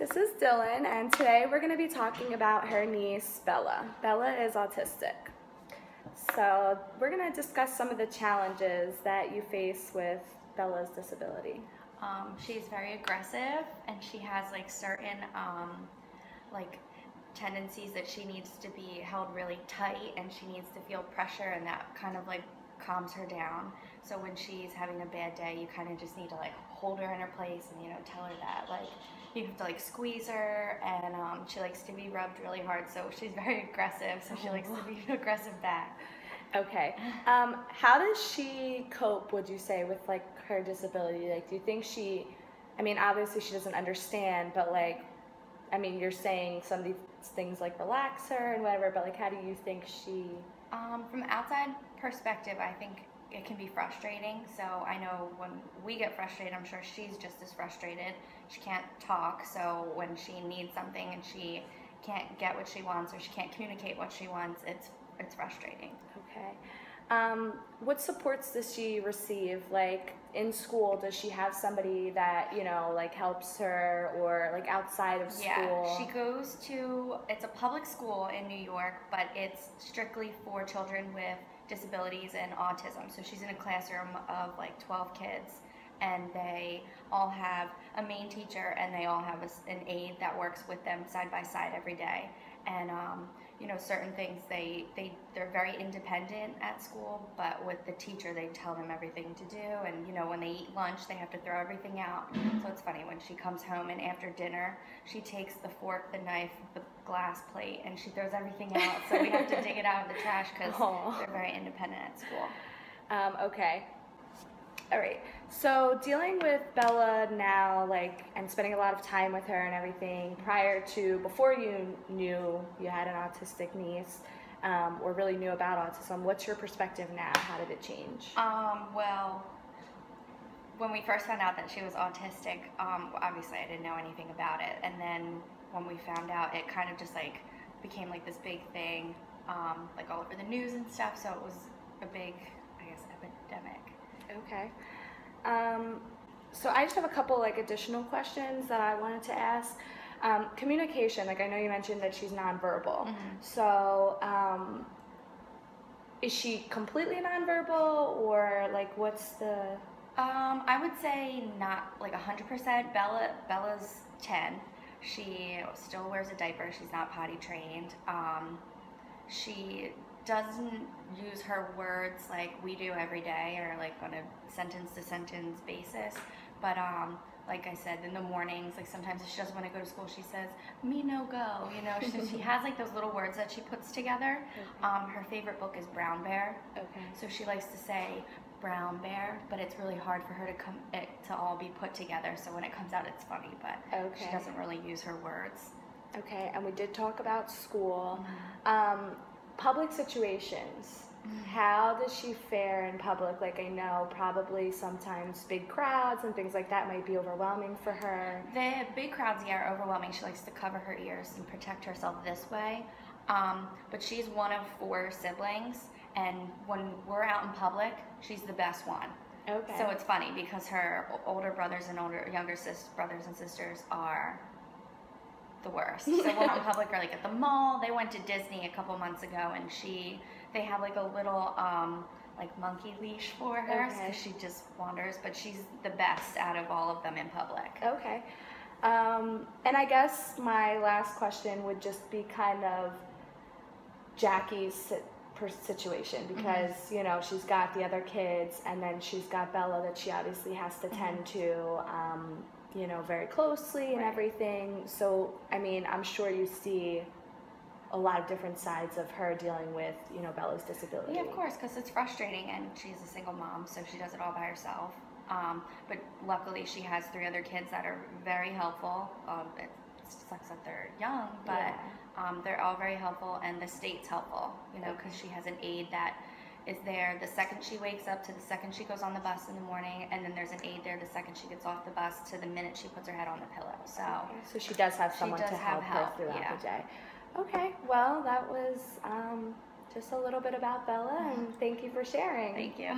This is Dylan, and today we're going to be talking about her niece, Bella. Bella is autistic. So we're going to discuss some of the challenges that you face with Bella's disability. She's very aggressive, and she has certain tendencies that she needs to be held really tight, and she needs to feel pressure, and that kind of calms her down. So when she's having a bad day, you kind of just need to hold her in her place and tell her that you have to squeeze her, and she likes to be rubbed really hard. So she's very aggressive, so she likes to be aggressive back. Okay. How does she cope, would you say, with her disability? Do you think obviously she doesn't understand, but you're saying some of these things relax her and whatever, but how do you think she... From outside perspective, I think it can be frustrating. So I know when we get frustrated, I'm sure she's just as frustrated. She can't talk, so when she needs something and she can't get what she wants, or she can't communicate what she wants, it's frustrating. Okay. What supports does she receive? In school, does she have somebody that, helps her, or outside of school? Yeah, she goes to, it's a public school in New York, but it's strictly for children with disabilities and autism. So she's in a classroom of 12 kids, and they all have a main teacher, and they all have an aide that works with them side by side every day. And certain things they're very independent at school, but with the teacher they tell them everything to do. And when they eat lunch, they have to throw everything out. So it's funny, when she comes home and after dinner, she takes the fork, the knife, the glass plate, and she throws everything out. So we have to dig it out of the trash because they're very independent at school. Okay. All right. So dealing with Bella now, and spending a lot of time with her and everything, before you knew you had an autistic niece, or really knew about autism, what's your perspective now? How did it change? Well, when we first found out that she was autistic, obviously I didn't know anything about it. And then when we found out, it kind of just became this big thing, all over the news and stuff. So it was a big, I guess, epidemic. Okay. So I just have a couple additional questions that I wanted to ask. Communication, I know you mentioned that she's nonverbal. Mm-hmm. So is she completely nonverbal, or what's the... I would say not 100%. Bella's 10. She still wears a diaper. She's not potty trained. She doesn't use her words like we do every day, or on a sentence to sentence basis, but like I said, in the mornings, sometimes if she doesn't want to go to school, she says, "Me no go," she has those little words that she puts together. Okay. Her favorite book is Brown Bear. Okay. So she likes to say brown bear, but it's really hard for her to all be put together, so when it comes out it's funny, but okay. She doesn't really use her words. Okay. And we did talk about school. Mm-hmm. Public situations, how does she fare in public? I know probably sometimes big crowds and things like that might be overwhelming for her. The big crowds, yeah, are overwhelming. She likes to cover her ears and protect herself this way. But she's one of 4 siblings, and when we're out in public, she's the best one. Okay. So it's funny because her older brothers and younger brothers and sisters are the worst. So when in public, or at the mall, they went to Disney a couple months ago, and they have a little monkey leash for her, okay. So she just wanders, but she's the best out of all of them in public. Okay. And I guess my last question would just be kind of Jackie's situation, because mm-hmm. She's got the other kids, and then she's got Bella that she obviously has to tend mm-hmm. to very closely and right. everything. So, I'm sure you see a lot of different sides of her dealing with, Bella's disability. Yeah, of course, because it's frustrating, and she's a single mom, so she does it all by herself. But luckily, she has 3 other kids that are very helpful. It sucks that they're young, but yeah. They're all very helpful, and the state's helpful, because she has an aide that is there the second she wakes up to the second she goes on the bus in the morning, and then there's an aide there the second she gets off the bus to the minute she puts her head on the pillow. So she does have someone to help her throughout yeah. the day. Okay, well, that was just a little bit about Bella, and thank you for sharing. Thank you.